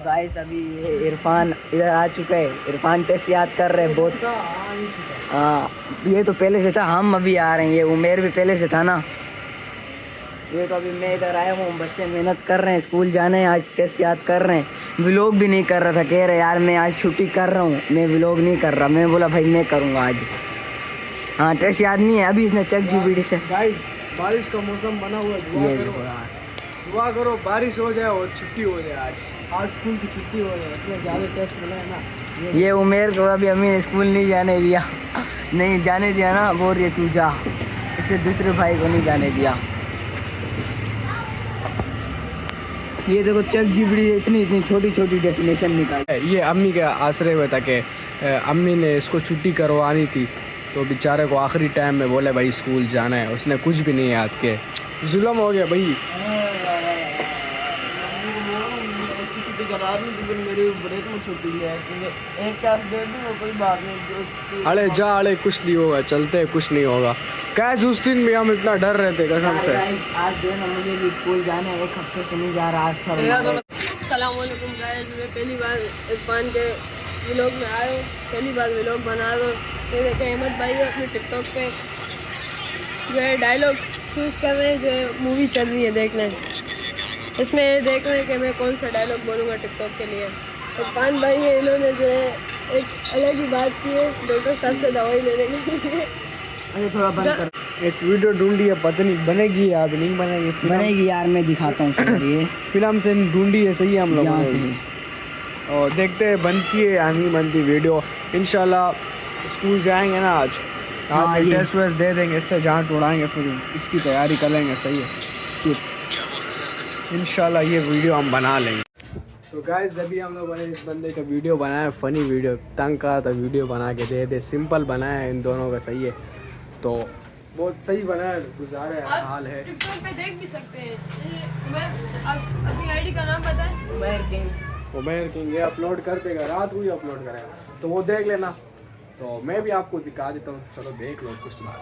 Guys अभी ये इरफान इधर आ चुका है. इरफान टेस्ट याद कर रहे हैं बहुत. हाँ ये तो पहले से था, हम अभी आ रहे हैं. ये उमेर भी पहले से था ना. ये तो अभी मैं इधर आया हूँ. बच्चे मेहनत कर रहे हैं, स्कूल जाने हैं, आज टेस्ट याद कर रहे हैं. व्लॉग भी नहीं कर रहा था, कह रहे यार मैं आज छुट्टी कर रहा हूँ, मैं व्लॉग नहीं कर रहा. मैं बोला भाई मैं करूँगा आज. हाँ टेस्ट याद नहीं है. अभी इसने चेक जीपीटी से. गाइस बारिश का मौसम बना हुआ है, दुआ करो बारिश हो जाए और छुट्टी हो जाए. आज स्कूल की छुट्टी हो जाए. इतने ज़्यादा टेस्ट मिला है ना. ये उमेर को अभी अम्मी ने स्कूल नहीं जाने दिया. नहीं जाने दिया ना, बोल रही है तू जा. इसके दूसरे भाई को नहीं जाने दिया. ये देखो चेक जीपीटी इतनी इतनी छोटी छोटी डेफिनेशन निकाली. ये अम्मी के आसरे हुए था कि अम्मी ने इसको छुट्टी करवानी थी, तो बेचारे को आखिरी टाइम में बोले भाई स्कूल जाना है. उसने कुछ भी नहीं याद किया. जुल्म हो गया भाई. अरे जा, अरे कुछ नहीं होगा, चलते कुछ नहीं होगा. कैस उस दिन भी हम इतना डर रहे थे कसम से. आज जो है ना मुझे भी स्कूल जाना है, 1 हफ्ते से नहीं जा रहा. आज सब अस्सलाम वालेकुम गाइस, मैं पहली बार इरफान के व्लॉग में आया हूँ, पहली बार व्लॉग बना रहा हूँ. ये देखें अहमद भाई अपने टिकटॉक पे जो है डायलॉग चूज़ कर रहे हैं, जो मूवी चल रही है देखने. इसमें देख रहे हैं कि मैं कौन सा डायलॉग बोलूँगा टिकटॉक के लिए. इरफान भाई है, इन्होंने जो है एक अलग ही बात की है डॉक्टर साहब से दवाई लेने के लिए. अरे थोड़ा बंद कर. एक वीडियो ढूंढी है, पता नहीं बनेगी या नहीं बनेगी. बनेगी यार, मैं दिखाता हूँ. ये फिल्म से ढूंढी है, सही है हम लोग यहाँ से. और देखते हैं बनती है या नहीं बनती वीडियो. इंशाल्लाह स्कूल जाएंगे ना आज. आज टेस्ट वेस्ट दे देंगे, इससे जांच उड़ाएंगे, फिर इसकी तैयारी कर लेंगे. सही है, इंशाल्लाह ये वीडियो हम बना लेंगे. तो गाइस अभी हम लोगों ने इस बंदे का वीडियो बनाया, फ़नी वीडियो. तंग करा था वीडियो बना के दे दे. सिंपल बनाया है इन दोनों का. सही है, तो बहुत सही बनाया. गुजारा हाल है. टिकटॉक पे देख भी सकते हैं. अपनी आईडी का नाम बताएं. उमेर किंग. ये अपलोड कर देगा, रात को ही अपलोड करेगा, तो वो देख लेना. तो मैं भी आपको दिखा देता हूँ, चलो देख लो कुछ बात.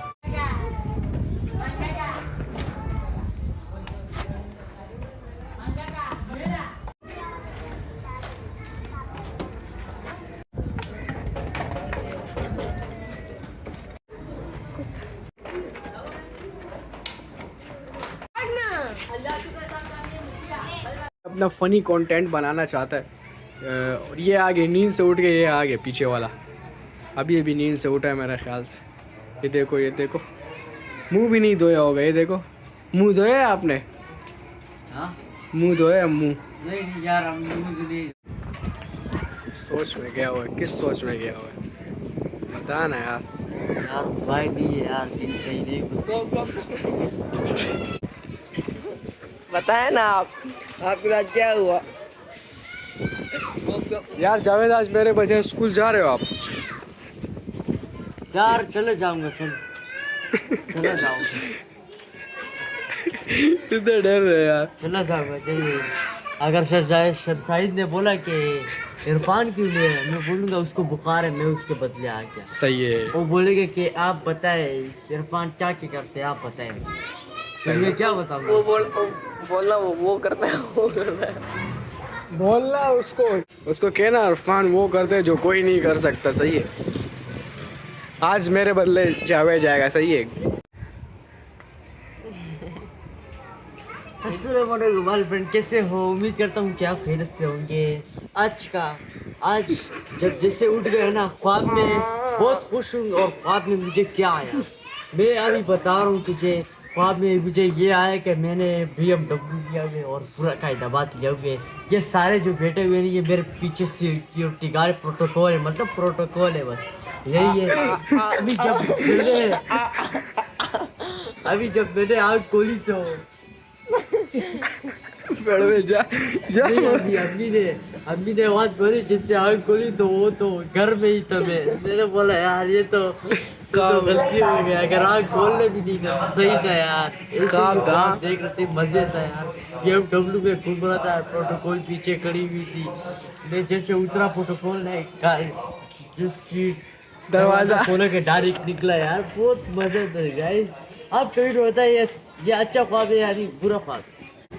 अपना फ़नी कंटेंट बनाना चाहता है. और ये आगे नींद से उठ के, ये आगे पीछे वाला अभी नींद से उठा है मेरे ख्याल से. ये देखो, ये देखो, मुंह भी नहीं धोया होगा. ये देखो, मुंह धोया है आपने? हाँ मुंह धोया? मुंह नहीं यार, हम नहीं. सोच में गया हुआ है. किस सोच में गया हुआ है बता ना यार. यार भाई नहीं है यार, दिन सही नहीं. बताए ना आपके साथ क्या हुआ यार. जावेद आज मेरे बजे स्कूल जा रहे हो आप? यार चले जाऊंगा. चला जाऊंगा. इतने डर रहे यार. चला जाऊंगा. चलिए, अगर सर साहिद ने बोला कि इरफान क्यों ले, मैं बोलूँगा उसको बुखार है, मैं उसके बदले आ गया. सही है. वो बोलेंगे कि आप बताएं इरफान क्या क्या करते हैं, आप बताएं. सर मैं क्या बताऊंगा. बोलना वो करता है, वो करता है. बोलना उसको कहना इरफान वो करते जो कोई नहीं कर सकता. सही है. आज मेरे बदले जावेद जाएगा. सही है. अस्सलाम वालेकुम गर्लफ्रेंड, कैसे हो? उम्मीद करता हूँ कि आप खैरियत से होंगे. आज जब जैसे उठ गए ना ख्वाब में, बहुत खुश हूँ. और ख्वाब में मुझे क्या आया मैं अभी बता रहा हूँ तुझे. ख्वाब में मुझे ये आया कि मैंने BMW लिया हुए और पूरा कायदाबाद लिया हुए. ये सारे जो बैठे हुए हैं ये मेरे पीछे सिक्योरिटी गार्ड प्रोटोकॉल है, मतलब प्रोटोकॉल है, बस यही है. अभी जब मैंने आग खोली तो जा अम्मी ने आवाज बोली जिससे आग खोली, तो वो तो घर में ही था. मैंने बोला यार ये तो गलती हो गया. अगर आग खोलने भी नहीं था सही था यार. काम था. देख रहे थे, मजे था यार. BMW में घूम रहा था, प्रोटोकॉल पीछे खड़ी हुई थी. मैं जैसे उतरा प्रोटोकॉल ने जिस सीट दरवाजा खोल के डायरेक्ट निकला यार. बहुत मजा था गाइस. आप कभी बताइए ये अच्छा ख्वाब है या बुरा ख्वाब?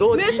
2-3